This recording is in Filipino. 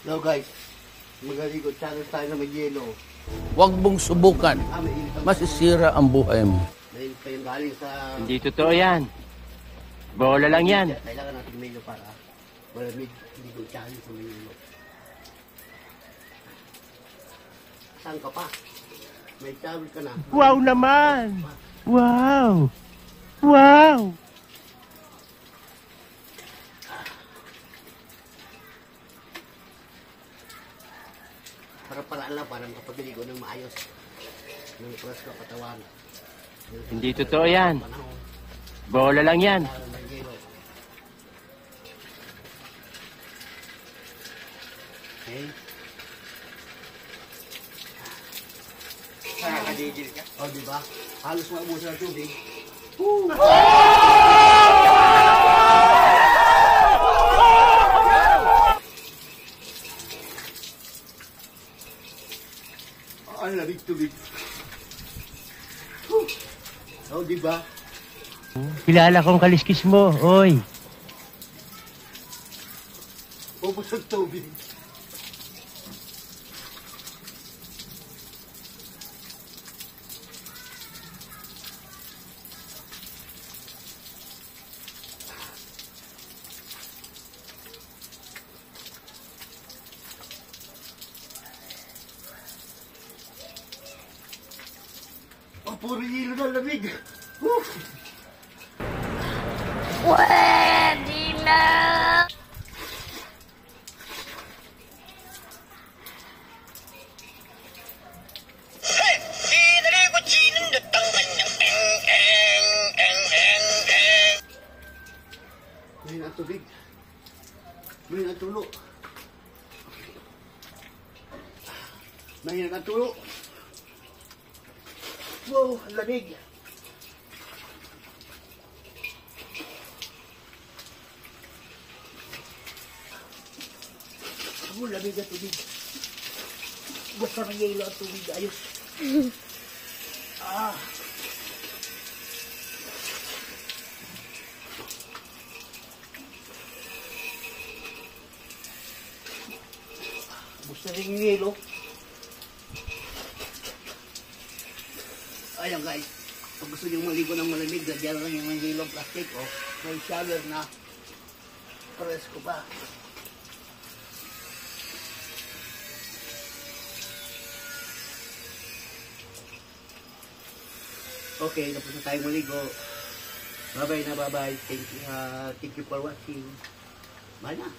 Now guys, magaligo challenge tayo na may yelo. Huwag mong subukan. May init ang Masisira ang buhay mo. may init pa yung galing sa... Hindi totoo yan. Bola lang yan. Kailangan natin may yelo para malamig. Ligo challenge sa may yelo. Saan ka pa? May towel ka na. Wow naman! Wow! Wow! Para lang, parang kapag ligo ng maayos. Yung press ka katawan. Hindi totoo yan. Panahon. Bola lang yan. Para may yelo. Okay. Nakakadidil ka. O, diba? Halos maubusan ng tubig. Ang lamig tubig. O, diba? Kilala kong kaliskis mo, oy. Ubus ang tubig. Oh, puro hilo na lamig. Pwede na! Ngayon ang tubig. Ngayon ang tulo. Ngayon ang tulo. Wow, ang lamig. Oh, lamig ang tubig. Basta may yelo ang tubig. Ayos. Ah. Basta rin yung yelo. Ayan guys, pag gusto nyo maligo ng malamig, lagyan lang yung yellow plastic o may shower na presko pa. Okay, tapos na tayo maligo. Bye bye na, bye bye. Thank you for watching. Bye na.